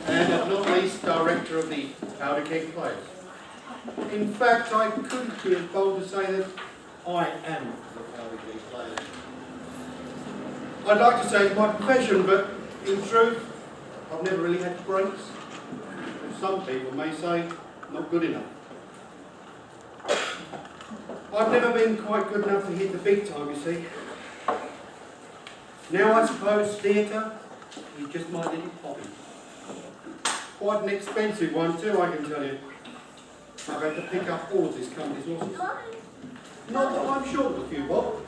and not least director of the Powder Keg Players. In fact, I couldn't be as bold to say that I am the Powder Keg Players. I'd like to say it's my profession, but in truth, I've never really had breaks. Some people may say, not good enough. I've never been quite good enough to hit the big time, you see. Now I suppose theatre is just my little hobby. Quite an expensive one too, I can tell you. I've had to pick up all of this company's losses. Not that I'm short of a few bob.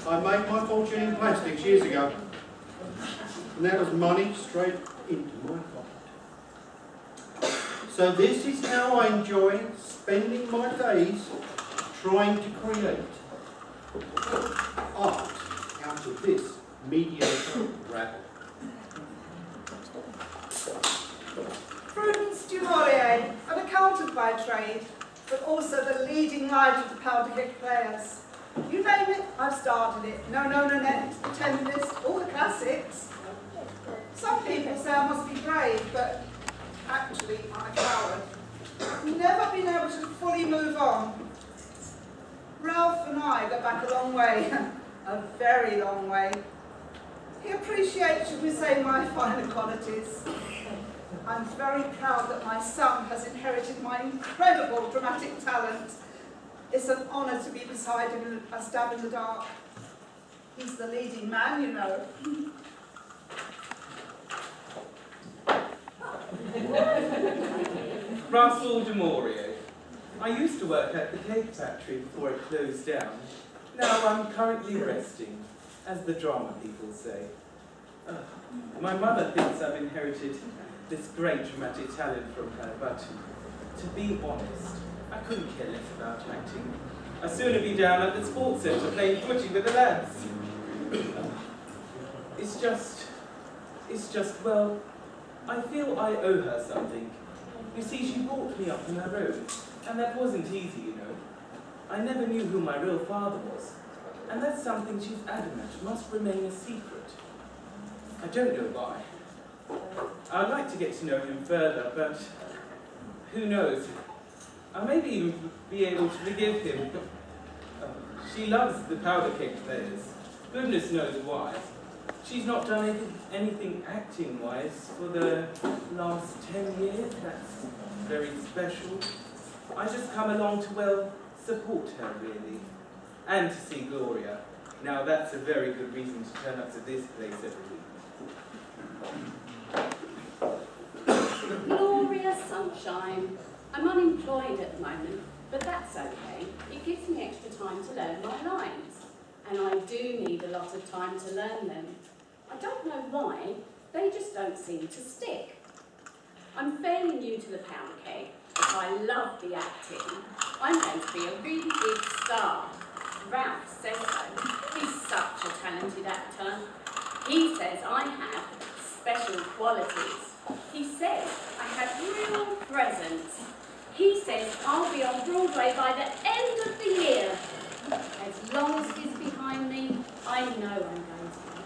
I made my fortune in plastics years ago. And that was money straight into my pocket. So this is how I enjoy spending my days trying to create art out of this mediocre rabble. Prudence du Maurier, an accountant by trade, but also the leading light of the Powder Keg Players. You name it, I've started it. No, Nanette, The Tempest, all the classics. Some people say I must be brave, but actually I'm a coward. I've never been able to fully move on. Ralph and I go back a long way, a very long way. He appreciates, should we say, my finer qualities. I'm very proud that my son has inherited my incredible dramatic talent. It's an honour to be beside him in a stab in the dark. He's the leading man, you know. Russell de Maurier. I used to work at the cake factory before it closed down. Now I'm currently resting, as the drama people say. My mother thinks I've inherited this great dramatic talent from her, but to be honest, I couldn't care less about acting. I'd sooner be down at the sports centre playing footy with the lads. It's just, well, I feel I owe her something. You see, she brought me up on her own, and that wasn't easy, you know. I never knew who my real father was, and that's something she's adamant must remain a secret. I don't know why. I'd like to get to know him further, but who knows? I may even be able to forgive him. She loves the Powder Keg Players. Goodness knows why. She's not done anything acting-wise for the last 10 years. That's very special. I just come along to, well, support her, really. And to see Gloria. Now, that's a very good reason to turn up to this place every week. Gloria Sunshine. I'm unemployed at the moment, but that's okay. It gives me extra time to learn my lines. And I do need a lot of time to learn them. I don't know why, they just don't seem to stick. I'm fairly new to the Powder Keg, but I love the acting. I'm going to be a really big star. Ralph says so. He's such a talented actor. He says I have special qualities. He says I have real presence. He says I'll be on Broadway by the end of the year. As long as he's behind me, I know I'm going to be.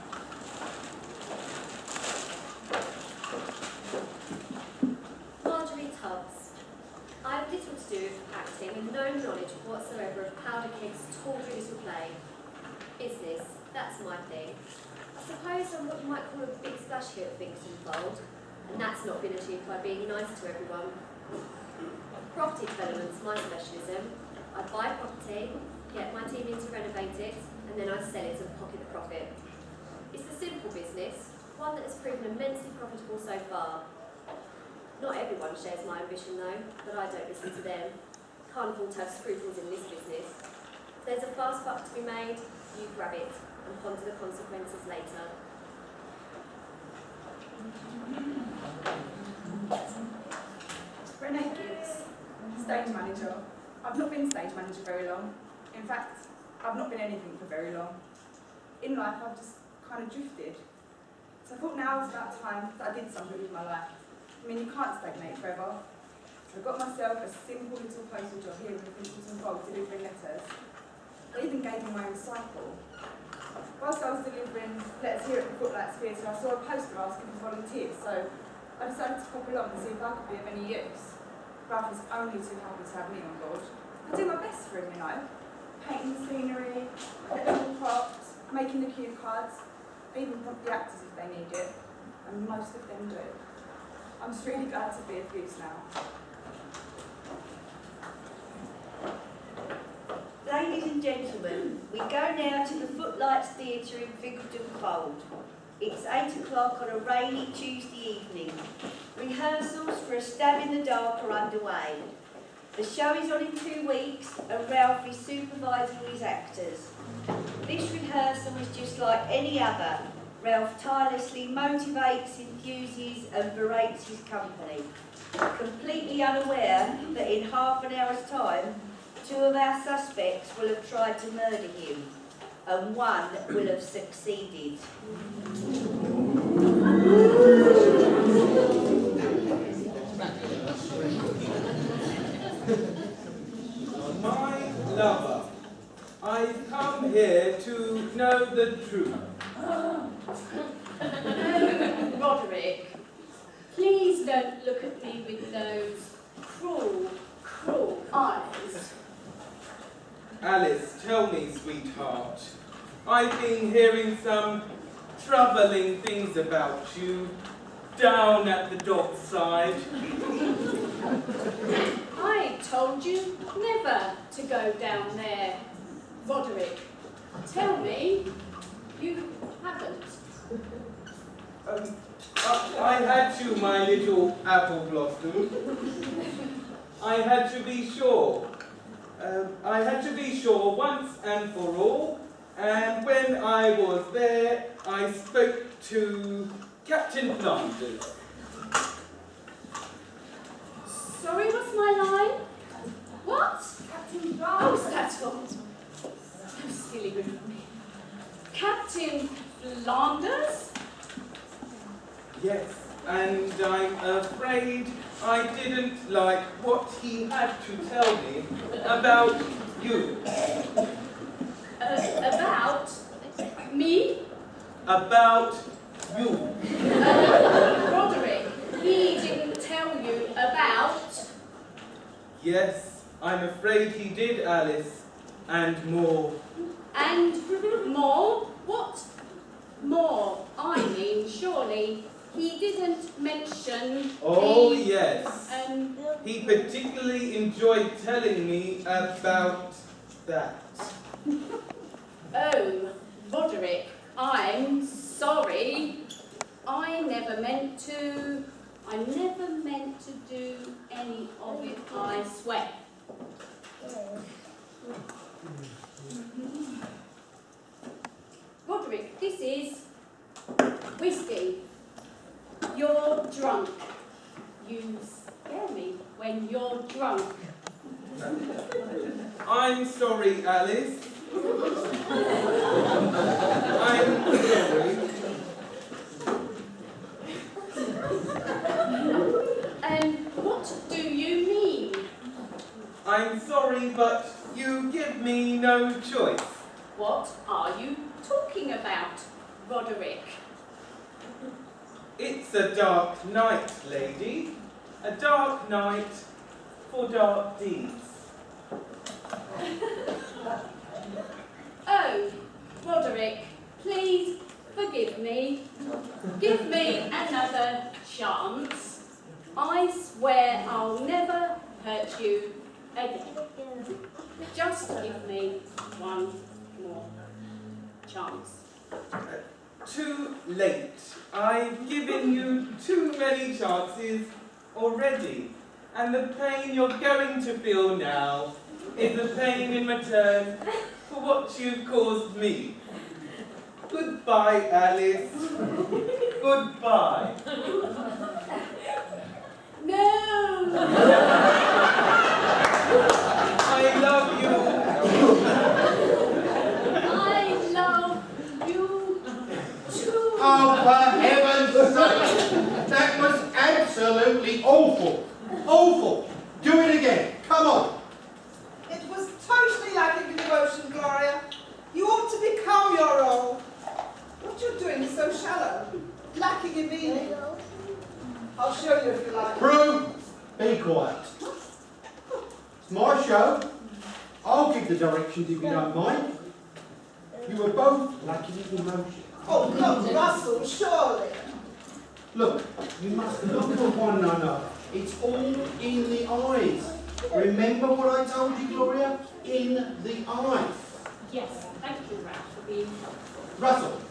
Marjorie Tubbs. I have little to do with acting and no knowledge whatsoever of Powder Keg's tawdry little play. Business, that's my thing. I suppose I'm what you might call a big splash hit of things involved, and that's not been achieved by being nice to everyone. Property development's my specialism. I buy property, get my team in to renovate it, and then I sell it and pocket the profit. It's a simple business, one that has proven immensely profitable so far. Not everyone shares my ambition though, but I don't listen to them. Can't afford to have scruples in this business. If there's a fast buck to be made, you grab it and ponder the consequences later. Renee Gibbs, stage manager. I've not been stage manager very long. In fact, I've not been anything for very long. In life, I've just kind of drifted. So I thought now was about time that I did something with my life. I mean, you can't stagnate forever. So I got myself a simple little postal job here in Finchlton Fog delivering letters. I even gave me my own cycle. Whilst I was delivering letters here at the Footlights Theatre, I saw a poster asking for volunteers, so I I decided to pop along and see if I could be of any use. Ralph was only too happy to have me on board. I do my best for him, you know. Painting the scenery, cooking the props, making the cue cards, even prompt the actors if they need it. And most of them do. I'm just really glad to be of use now. Ladies and gentlemen, we go now to the Footlights Theatre in Fickledon Fold. It's 8 o'clock on a rainy Tuesday evening. Rehearsals for A Stab in the Dark are underway. The show is on in 2 weeks and Ralph is supervising his actors. This rehearsal is just like any other. Ralph tirelessly motivates, enthuses and berates his company, completely unaware that in half an hour's time 2 of our suspects will have tried to murder him, and 1 will have succeeded. My lover, I've come here to know the truth. Roderick, please don't look at me with those cruel, cruel eyes. Alice, tell me, sweetheart. I've been hearing some troubling things about you down at the dockside. I told you never to go down there, Roderick. Tell me you haven't. I had to, my little apple blossom. I had to be sure. I had to be sure once and for all, and when I was there, I spoke to Captain Flanders. Sorry, what's my line? What? Captain Oh, Flanders. that's what. So silly with me. Captain Flanders? Yes, and I'm afraid I didn't like what he had to tell me about you. About me? About you. Roderick, he didn't tell you about... Yes, I'm afraid he did, Alice, and more. And more? What more? I mean, surely he didn't mention Oh, the... yes. He particularly enjoyed telling me about that. Oh, Roderick, I'm sorry. I never meant to do any of it, I swear. Roderick, this is whiskey. You're drunk. You scare me when you're drunk. I'm sorry, Alice. I'm sorry. And what do you mean? I'm sorry, but you give me no choice. What are you talking about, Roderick? It's a dark night, lady. A dark night for dark deeds. Oh, Roderick, please forgive me. Give me another chance. I swear I'll never hurt you again. Just give me one more chance. Too late. I've given you too many chances already. And the pain you're going to feel now is the pain in return for what you've caused me. Goodbye, Alice. Goodbye. No! I love you. I love you too. Oh, for heaven's sake! That was absolutely awful. Awful. Do it again. Come on. It was totally lacking in devotion, Gloria. You ought to become your role. What you're doing is so shallow, lacking in meaning. I'll show you if you like. Prue, be quiet. It's my show. I'll give the directions if you don't mind. You were both lacking in emotion. Oh, not Russell, surely. Look, you must look at one another. It's all in the eyes. Remember what I told you, Gloria? In the eyes. Yes, thank you, Ralph, for being helpful. Russell,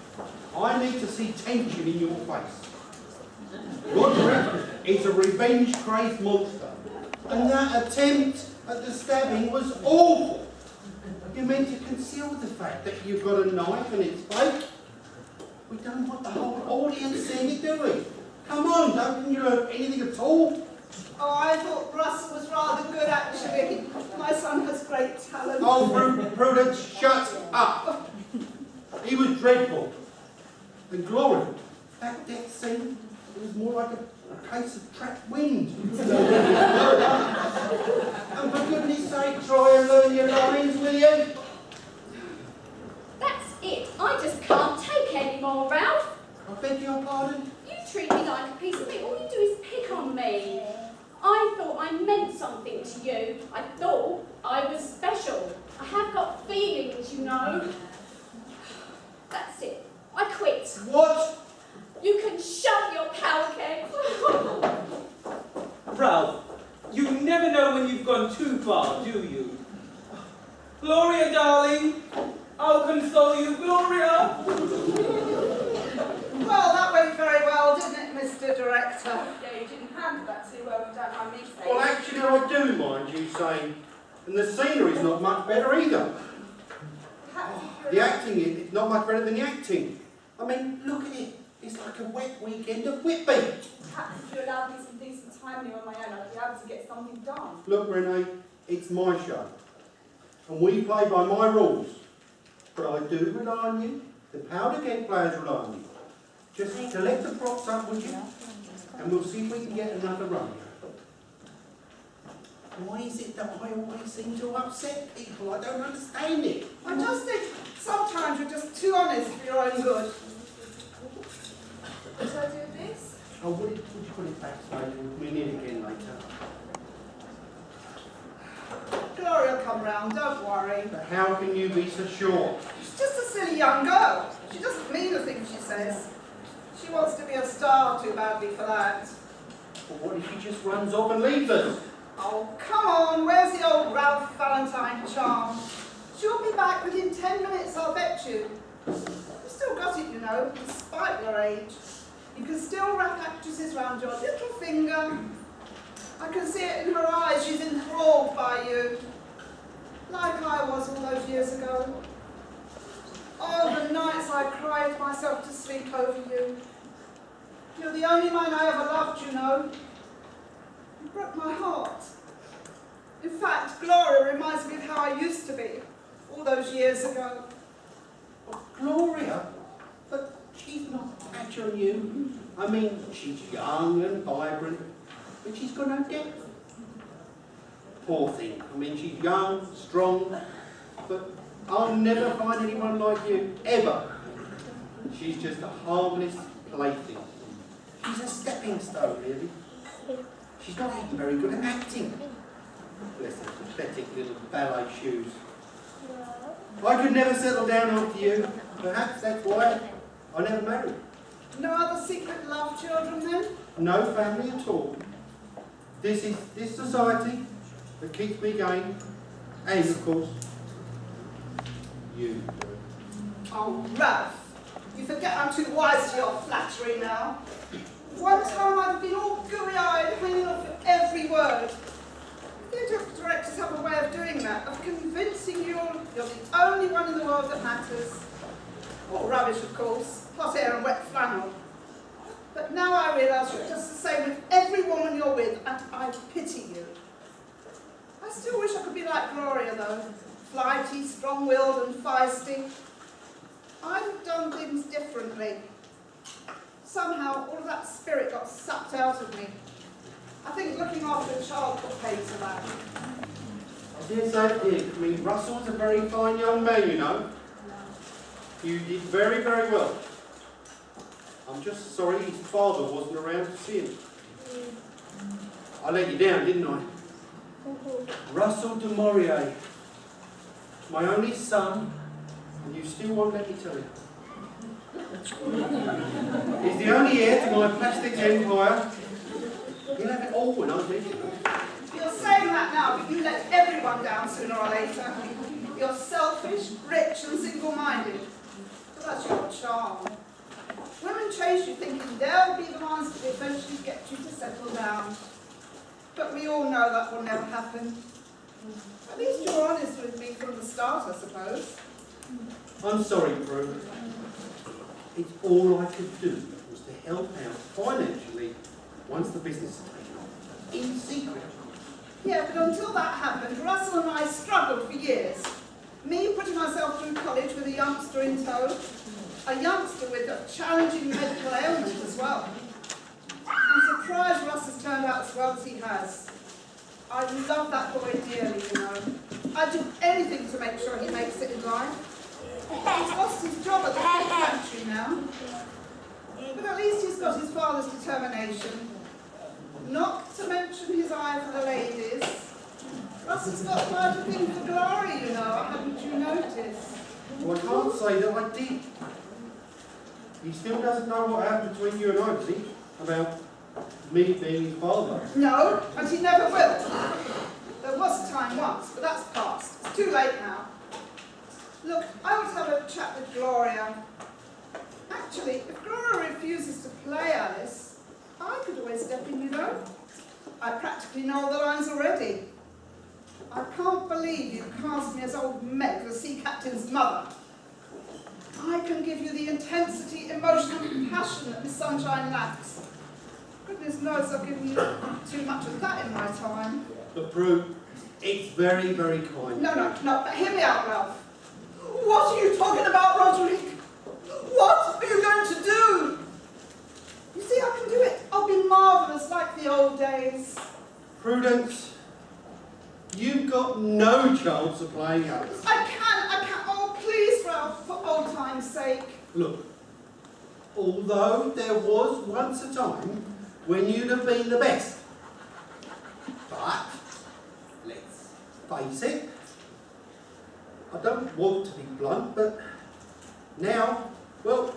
I need to see tension in your face. Roderick is a revenge-crazed monster. And that attempt at the stabbing was awful. You meant to conceal the fact that you've got a knife and it's fake. We don't want the whole audience seeing it, do we? Come on, don't you learn anything at all? Oh, I thought Russell was rather good, actually. My son has great talent. Oh, Prudence, shut up. He was dreadful. And Gloria, that death scene, it was more like a case of trapped wind. And for goodness sake, try and learn your lines, will you? That's it. I just can't take any more, Ralph. I beg your pardon? You treat me like a piece of meat. All you do is pick on me. I thought I meant something to you. I thought I was special. I have got feelings, you know. That's it. I quit. What? You can shove your power cake. Ralph, you never know when you've gone too far, do you? Gloria, darling, I'll console you, Gloria. Well, that went very well, didn't it, Mr. Director? Yeah, you didn't handle that too well, you don't mind me saying. Well, actually, I do mind you saying. And the scenery's not much better either. The acting is not much better than the acting. I mean, look at it. It's like a wet weekend of Whitby. Perhaps if you allowed me some decent time here on my own, I'd be able to get something done. Look, Renee, it's my show. And we play by my rules. But I do rely on you. The powder keg players rely on you. Just collect the props up, would you? And we'll see if we can get another run. Why is it that I always seem to upset people? I don't understand it. I just think sometimes you're just too honest for your own good. Should I do this? Oh, would you put it back so we'll in again later? Gloria will come round, don't worry. But how can you be so sure? She's just a silly young girl. She doesn't mean the things she says. She wants to be a star too badly for that. But what if she just runs off and leaves us? Oh, come on, where's the old Ralph Valentine charm? She'll be back within 10 minutes, I'll bet you. You've still got it, you know, despite your age. You can still wrap actresses round your little finger. I can see it in her eyes, she's enthralled by you. Like I was all those years ago. Oh, the nights I cried myself to sleep over you. You're the only man I ever loved, you know. You broke my heart. In fact, Gloria reminds me of how I used to be, all those years ago. Oh, Gloria? But she's not catching you. I mean, she's young and vibrant, but she's got no depth. Poor thing. I mean, she's young, strong, but I'll never find anyone like you, ever. She's just a harmless plaything. She's a stepping stone, really. She's not even very good at acting. Bless her pathetic little ballet shoes. I could never settle down after you. Perhaps that's why I never married. No other secret love children then? No family at all. This is this society that keeps me going, and of course, you. Oh, Ralph, you forget I'm too wise to your flattery now. One time I'd have been all gooey-eyed, hanging off your every word. The directors have a way of doing that, of convincing you you're the only one in the world that matters. All rubbish, of course, hot air and wet flannel. But now I realise you're just the same with every woman you're with, and I pity you. I still wish I could be like Gloria, though. Flighty, strong-willed and feisty. I'd have done things differently. Somehow, all of that spirit got sucked out of me. I think looking after a child could pay to that. I dare say it did. I mean, Russell's a very fine young man, you know. You did very, very well. I'm just sorry his father wasn't around to see him. I let you down, didn't I? Russell de Maurier, my only son, and you still won't let me tell you. He's the only heir to my plastics empire. He'll have it all when I'm dead. You're saying that now, but you let everyone down sooner or later. You're selfish, rich and single-minded. But that's your charm. Women chase you thinking they'll be the ones to eventually get you to settle down. But we all know that will never happen. At least you're honest with me from the start, I suppose. I'm sorry, Prue. It's all I could do was to help out financially once the business had taken off. In secret. Yeah, but until that happened, Russell and I struggled for years. Me putting myself through college with a youngster in tow. A youngster with a challenging medical ailment as well. I'm surprised Russ has turned out as well as he has. I love that boy dearly, you know. I'd do anything to make sure he makes it in life. He's lost his job at the big factory now. But at least he's got his father's determination. Not to mention his eye for the ladies. Russ has got quite a thing for glory, you know, hadn't you noticed? Well, I can't say that I did. He still doesn't know what happened between you and I, does he? About me being his father. No, and he never will. There was a time once, but that's past. It's too late now. Look, I want to have a chat with Gloria. Actually, if Gloria refuses to play Alice, I could always step in, you know. I practically know all the lines already. I can't believe you cast me as old Meg, the sea captain's mother. I can give you the intensity, emotion and passion that Miss Sunshine lacks. Goodness knows I've given you too much of that in my time. But Prue, it's very, very kind. No, but hear me out, Ralph. What are you talking about, Roderick? What are you going to do? You see, I can do it. I'll be marvellous like the old days. Prudence, you've got no chance of playing Alice. I can. Oh, please, Ralph, for old time's sake. Look, although there was once a time when you'd have been the best, but let's face it, I don't want to be blunt, but now, well,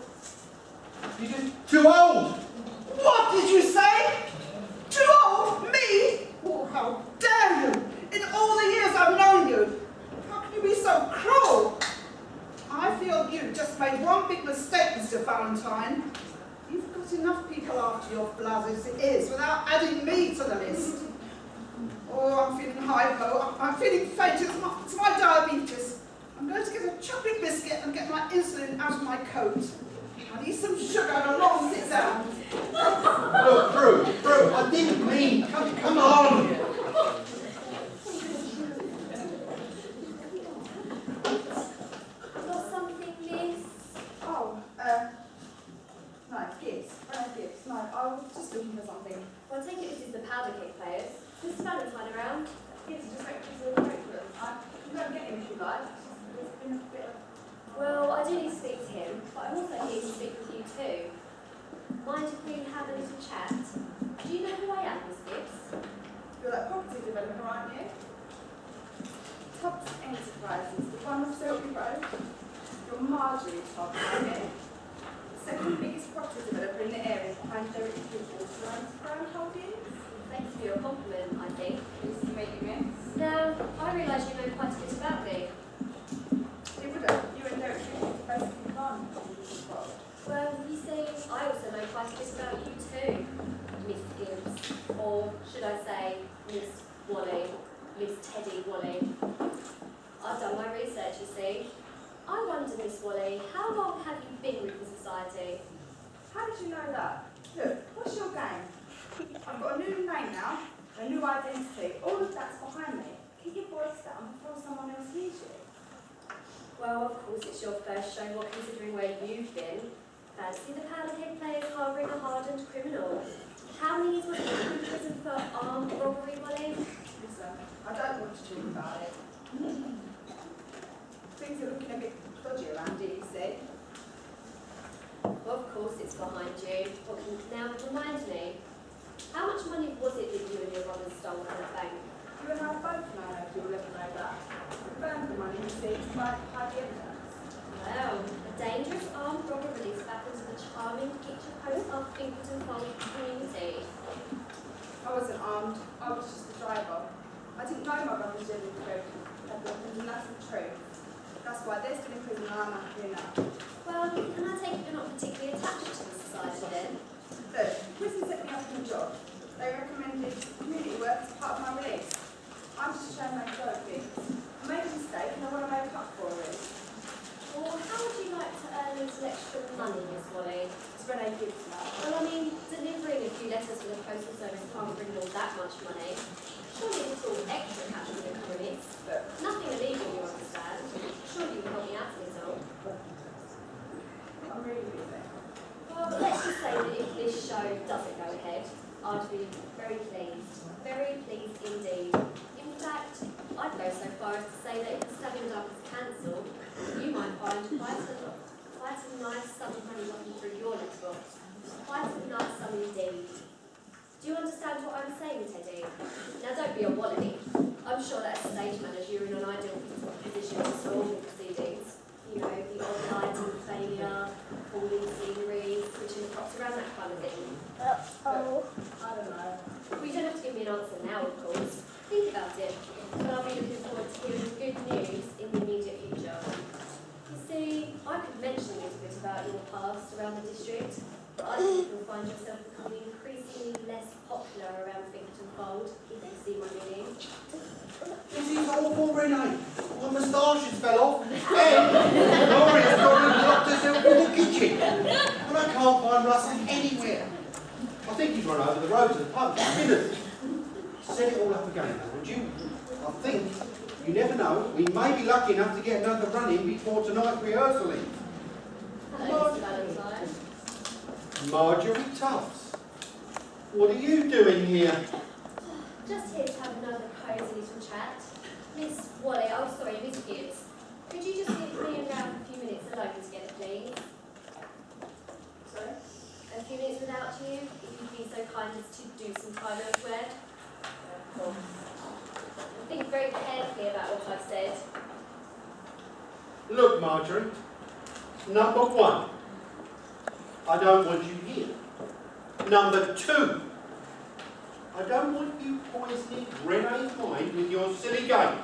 you're just too old. What did you say? Too old? Me? Oh, how dare you! In all the years I've known you, how can you be so cruel? I feel you just made one big mistake, Mr. Valentine. You've got enough people after your blood as it is, without adding me to the list. Oh, I'm feeling hypo. I'm feeling faint. It's my diabetes. I'm going to get a chocolate biscuit and get my insulin out of my coat. I need some sugar and a long sit down. Look, Prue, I didn't mean, come on. Got something, miss? Oh, no, gifts. Gifts. No, I was just looking for something. Well, I take it this is the powder cake players. Mr. Valentine around? Yes, just wait for the curriculum. You don't get him if you like. It's been a bit of... Well, I do need to speak to him, but I'm also here to speak with you too. Mind if we have a little chat? Do you know who I am, Miss Gibbs? You're that property developer, aren't you? Tubbs Enterprises, the one off Selby Road. You're Marjorie Tubbs, aren't you? The second biggest property developer in the area behind Derek People's Brown Holdings. Thanks for your compliment, I think. Nice to meet you, miss. Now, I realise you know quite a bit about me. You wouldn't. You and Derek People's are basically partners. Well, you see, I also know quite a bit about you too, Miss Gibbs. Or should I say, Miss Wally, Miss Teddy Wally. I've done my research, you see. I wonder, Miss Wally, how long have you been with the society? How did you know that? Look, what's your game? I've got a new name now, a new identity. All of that's behind me. Keep your voice down before someone else hears you. Well, of course, it's your first show, what considering where you've been. Fancy the powder keg players harbouring a hardened criminal. How many years was he in prison for armed robbery, Wally? Listen, I don't want to talk about it. Things are looking a bit dodgy around here, you see. Well, of course, it's behind you. Now, remind me, how much you see, to hide the evidence. Well, a dangerous armed robber release back into the charming picture post of Finkelton Fold community. I wasn't armed, I was just the driver. I didn't know my brother's dealing with weapons, and that's the truth. That's why they're still in prison and I'm not here now. Well, can I take it you're not particularly attached to the society then? Look, prison set me up in a job. They recommended community work as part of my release. I'm just trying to make go of things. I made a mistake and I want to make up for it. Or how would you like to earn a little extra money, Miss Wally? It's when I give to that. Well, I mean, delivering a few letters for the postal service can't bring all that much money. Surely a little extra cash would come from it. Look, Nothing illegal, you understand. Surely you can help me out a little. I'm really busy. Well, let's just say that if this show doesn't go ahead, I'd be very pleased indeed. In fact, I'd go so far as to say that if the Stabbing Dog is cancelled, you might find quite a nice sum of money running through your letterbox. Quite a nice sum indeed. Do you understand what I'm saying, Teddy? Now don't be a wallaby. I'm sure that as stage manager you're in an ideal position to solve the proceedings. You know, the odd lighting failure, falling scenery, switching the props around, that kind of thing. I don't know. Well, you don't have to give me an answer now, of course. Think about it. But I'll be looking forward to hearing good news in the immediate future. You see, I could mention a little bit about your past around the district, but I think you'll find yourself becoming increasingly less popular around Finkelton Fold, if you see my meaning. This is awful, Renee. My moustaches fell off, and Laura's gone and locked herself in the kitchen. And I can't find Russell anywhere. I think he's run over the road to the pub. Spinners. Set it all up again, would you? I think, you never know, we may be lucky enough to get another run in before tonight's rehearsal ends. Hello, Mr. Valentine. Marjorie Tubbs, what are you doing here? Just here to have another cosy little chat. Miss Wally, oh sorry, Miss Gibbs. Could you just give me around a few minutes alone together, please? Sorry? A few minutes without you, if you'd be so kind as to do some time elsewhere. Think very carefully about what I've said. Look, Marjorie, number one, I don't want you here. Number two, I don't want you poisoning Renee's mind with your silly games.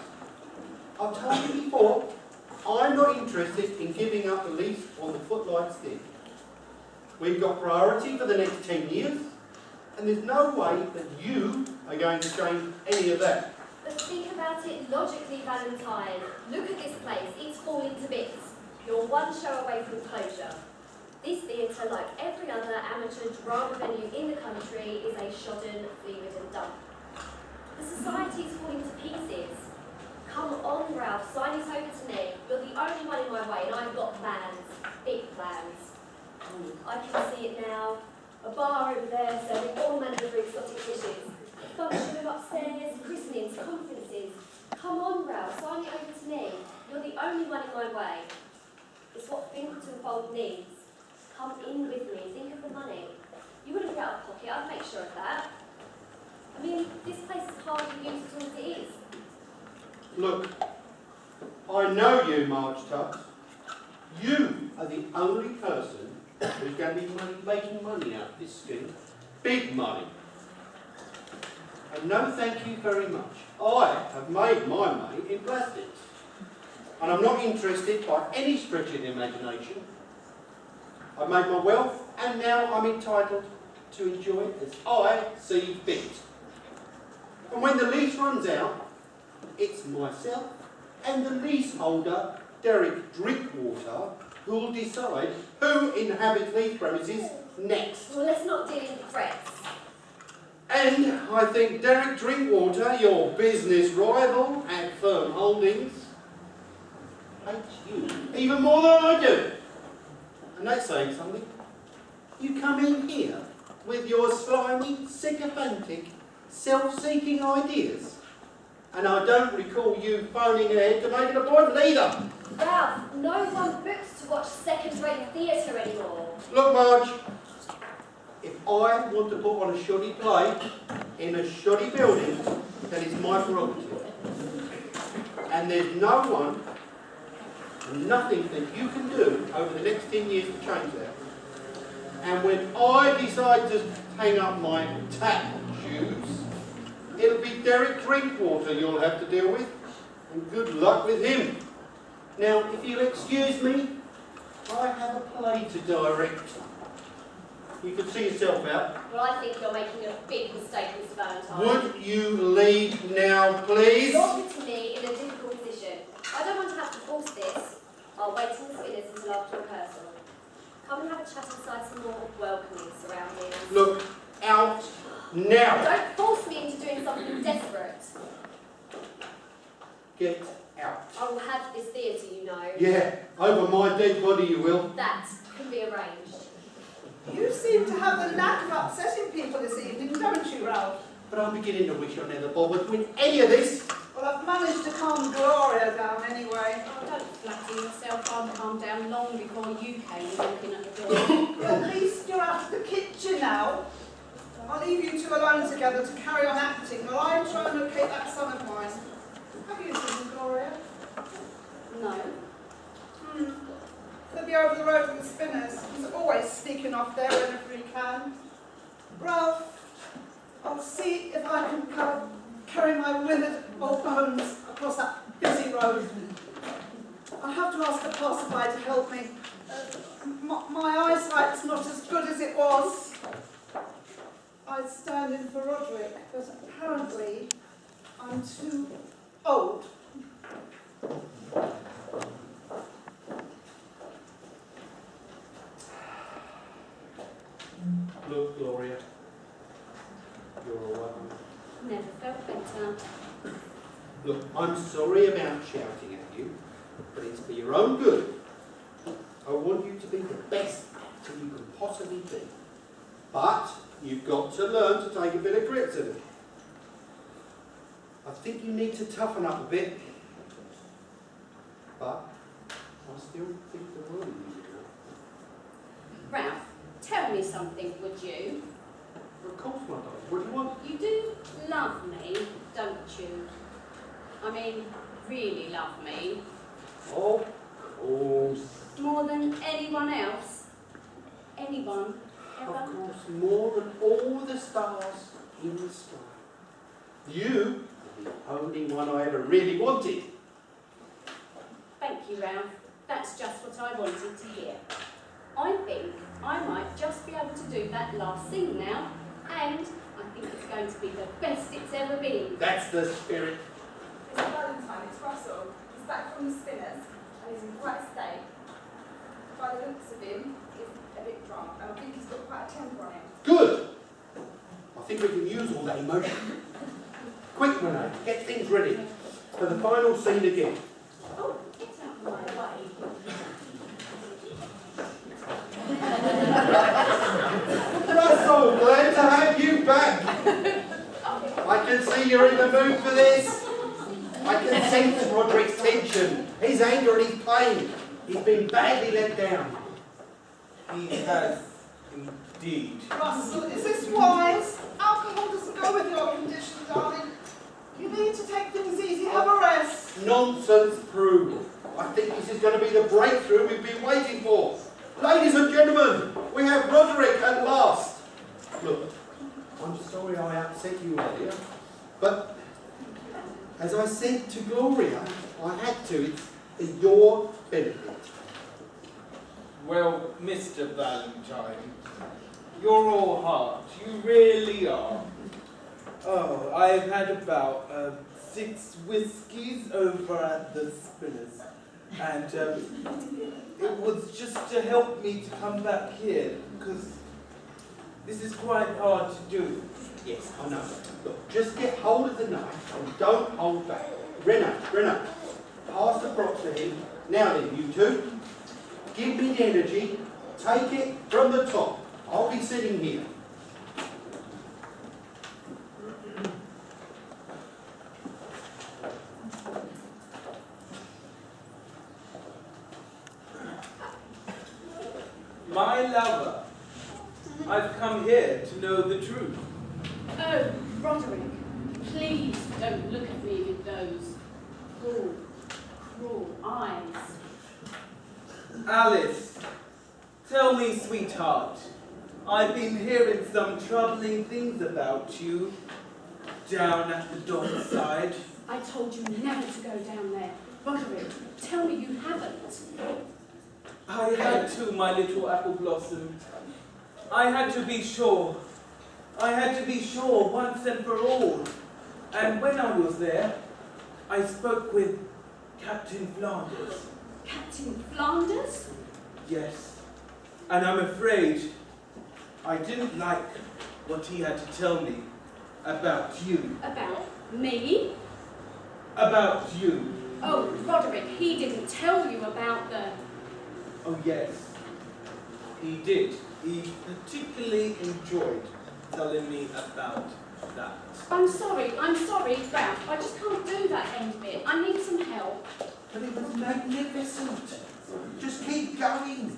I've told you before, I'm not interested in giving up the lease on the Footlights thing. We've got priority for the next 10 years, and there's no way that you are going to change any of that. But think about it logically, Valentine. Look at this place, it's falling to bits. You're one show away from closure. This theatre, like every other amateur drama venue in the country, is a shodden, flea-ridden dump. The society is falling to pieces. Come on, Ralph, sign it over to me. You're the only one in my way, and I've got plans. Big plans. I can see it now. A bar over there serving all manner of exotic dishes. Function room upstairs, christenings, conferences. Come on, Ralph, sign it over to me. You're the only one in my way. It's what Finkelton Fold needs. Come in with me, think of the money. You wouldn't be out of pocket, I'd make sure of that. I mean, this place is hardly used at all as it is. Look, I know you, Marge Tubbs. You are the only person who's going to be making money out of this scheme. Big money. And no thank you very much. I have made my money in plastics. And I'm not interested by any stretch of the imagination. I've made my wealth, and now I'm entitled to enjoy it as I see fit. And when the lease runs out, it's myself and the leaseholder, Derek Drinkwater, who will decide who inhabits these premises next. Well, let's not deal in threats. And I think Derek Drinkwater, your business rival at Firm Holdings, hates you even more than I do. And that's saying something. You come in here with your slimy, sycophantic, self-seeking ideas. And I don't recall you phoning ahead to make an appointment either. Ralph, no one books to watch second-rate theatre anymore. Look, Marge, if I want to put on a shoddy play in a shoddy building, then it's my prerogative. And there's no one and nothing that you can do over the next 10 years to change that. And when I decide to hang up my tap shoes, it'll be Derek Drinkwater you'll have to deal with, and good luck with him. Now, if you'll excuse me, I have a play to direct. You can see yourself out. Well, I think you're making a big mistake, Mr. Valentine. Would you leave now, please? You're putting me in a difficult position. I don't want to have to force this. I'll wait in the spinners until after rehearsal. Come and have a chat inside some more welcoming surroundings. Look, out now. Don't force me into doing something desperate. Get out. I will have this theatre, you know. Yeah, over my dead body you will. That can be arranged. You seem to have the knack of upsetting people this evening, don't you, Ralph? But I'm beginning to wish I never bothered with any of this. Well, I've managed to calm Gloria down anyway. Oh, don't flatter yourself. I'd calmed down long before you came walking at the door. At least you're out of the kitchen now. I'll leave you two alone together to carry on acting while I try and locate that son of mine. Have you seen Gloria? No. They'll be over the road with the spinners. He's always sneaking off there whenever he can. Ralph, I'll see if I can carry my withered old bones across that busy road. I have to ask a passerby to help me. My eyesight's not as good as it was. I'd stand in for Roderick, but apparently I'm too old. Look, Gloria, you're a woman. Never felt better. Look, I'm sorry about shouting at you, but it's for your own good. I want you to be the best actor you can possibly be. But you've got to learn to take a bit of grit to it. I think you need to toughen up a bit. But I still think the world of you. Ralph, tell me something, would you? Of course, my darling. What do you want? You do love me, don't you? I mean, really love me. Of course. More than anyone else? Anyone? Of Ever? course, more than all the stars in the sky. You are the only one I ever really wanted. Thank you, Ralph. That's just what I wanted to hear. I think I might just be able to do that last scene now, and I think it's going to be the best it's ever been. That's the spirit. Mr. Valentine, it's Russell. He's back from the spinners and he's in quite a state. By the looks of him, he's a bit drunk and I think he's got quite a temper on him. Good. I think we can use all that emotion. Quick, Renee, get things ready for the final scene again. Oh, get out of my way. Russell, glad to have you back. I can see you're in the mood for this. I can sense Roderick's tension, his anger and his pain. He's been badly let down. He has indeed. Russell, is this wise? Alcohol doesn't go with your condition, darling. You need to take things easy, have a rest. Nonsense, Prue. I think this is going to be the breakthrough we've been waiting for. Ladies and gentlemen, we have Roderick at last. Look, I'm sorry I upset you earlier, but as I said to Gloria, I had to. It's for your benefit. Well, Mr. Valentine, you're all heart. You really are. Oh, I've had about 6 whiskies over at the Spinners. And it was just to help me to come back here, because this is quite hard to do. Yes, I know. Look, just get hold of the knife and don't hold back. Renner, pass the props to him. Now then, you two, give me the energy. Take it from the top. I'll be sitting here. My lover, I've come here to know the truth. Oh, Roderick, please don't look at me with those cruel eyes. Alice, tell me, sweetheart, I've been hearing some troubling things about you down at the dockside. I told you never to go down there. Roderick, tell me you haven't. I had to, my little apple blossom. I had to be sure. I had to be sure once and for all. And when I was there, I spoke with Captain Flanders. Captain Flanders? Yes. And I'm afraid I didn't like what he had to tell me about you. About me? About you. Oh, Roderick, he didn't tell you about the... Oh, yes. He did. He particularly enjoyed telling me about that. I'm sorry, Ralph. I just can't do that end bit. I need some help. But it was magnificent. Just keep going.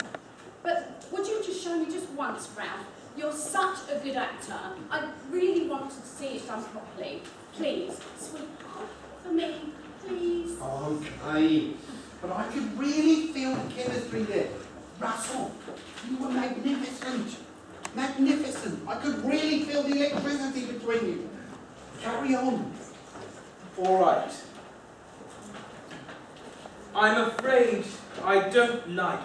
But would you just show me just once, Ralph? You're such a good actor. I really wanted to see it done properly. Please, sweetheart, for me, please. Okay. But I could really feel the chemistry there. Russell, you were magnificent. Magnificent. I could really feel the electricity between you. Carry on. All right. I'm afraid I don't like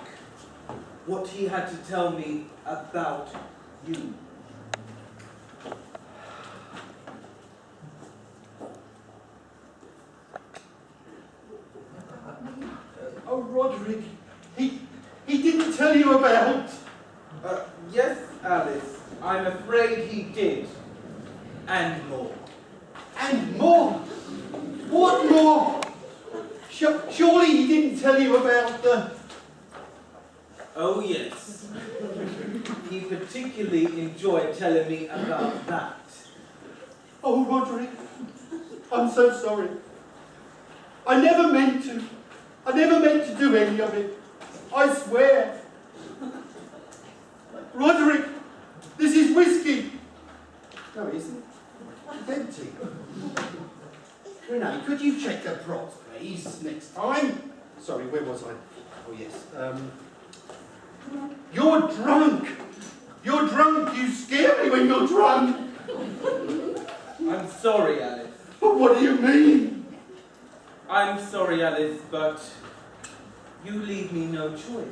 what he had to tell me about you. Oh, Roderick, he didn't tell you about... Yes, Alice, I'm afraid he did. And more. And more? What more? Surely he didn't tell you about the... Oh, yes. He particularly enjoyed telling me about that. Oh, Roderick, I'm so sorry. I never meant to. I never meant to do any of it. I swear. Roderick, this is whiskey. No, it isn't. It's empty. Renee, could you check the props, please, next time? Sorry, where was I? Oh, yes. You're drunk. You're drunk. You scare me when you're drunk. I'm sorry, Alice. But what do you mean? I'm sorry, Alice, but you leave me no choice.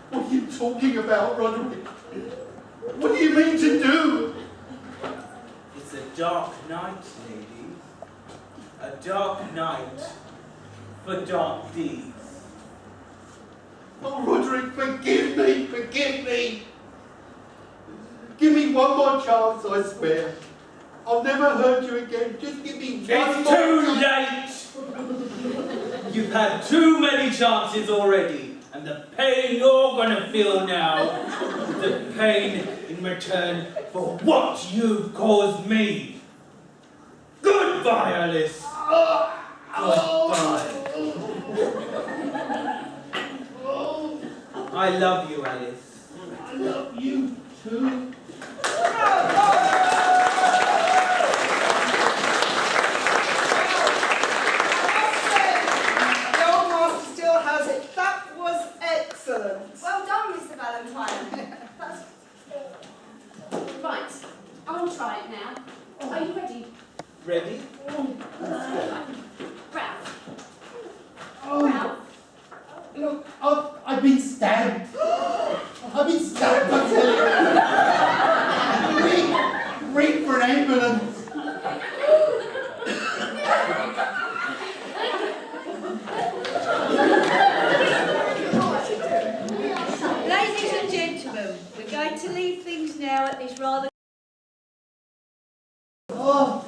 What are you talking about, Roderick? What do you mean to do? It's a dark night, ladies. A dark night for dark deeds. Oh, Roderick, forgive me, forgive me. Give me one more chance, I swear. I'll never hurt you again. Just give me one It's more too chance. late! You've had too many chances already, and the pain you're gonna feel now is the pain in return for what you've caused me. Goodbye, Alice. Goodbye. I love you, Alice. I love you too. Your master still has it. That was excellent. Well done, Mr. Valentine. Right, I'll try it now. Are you ready? Ready? Ralph. Oh, Ralph. look, I've been stabbed. I've been stabbed, I tell you. Ring for an ambulance. Ladies and gentlemen, we're going to leave things now at this rather... Oh,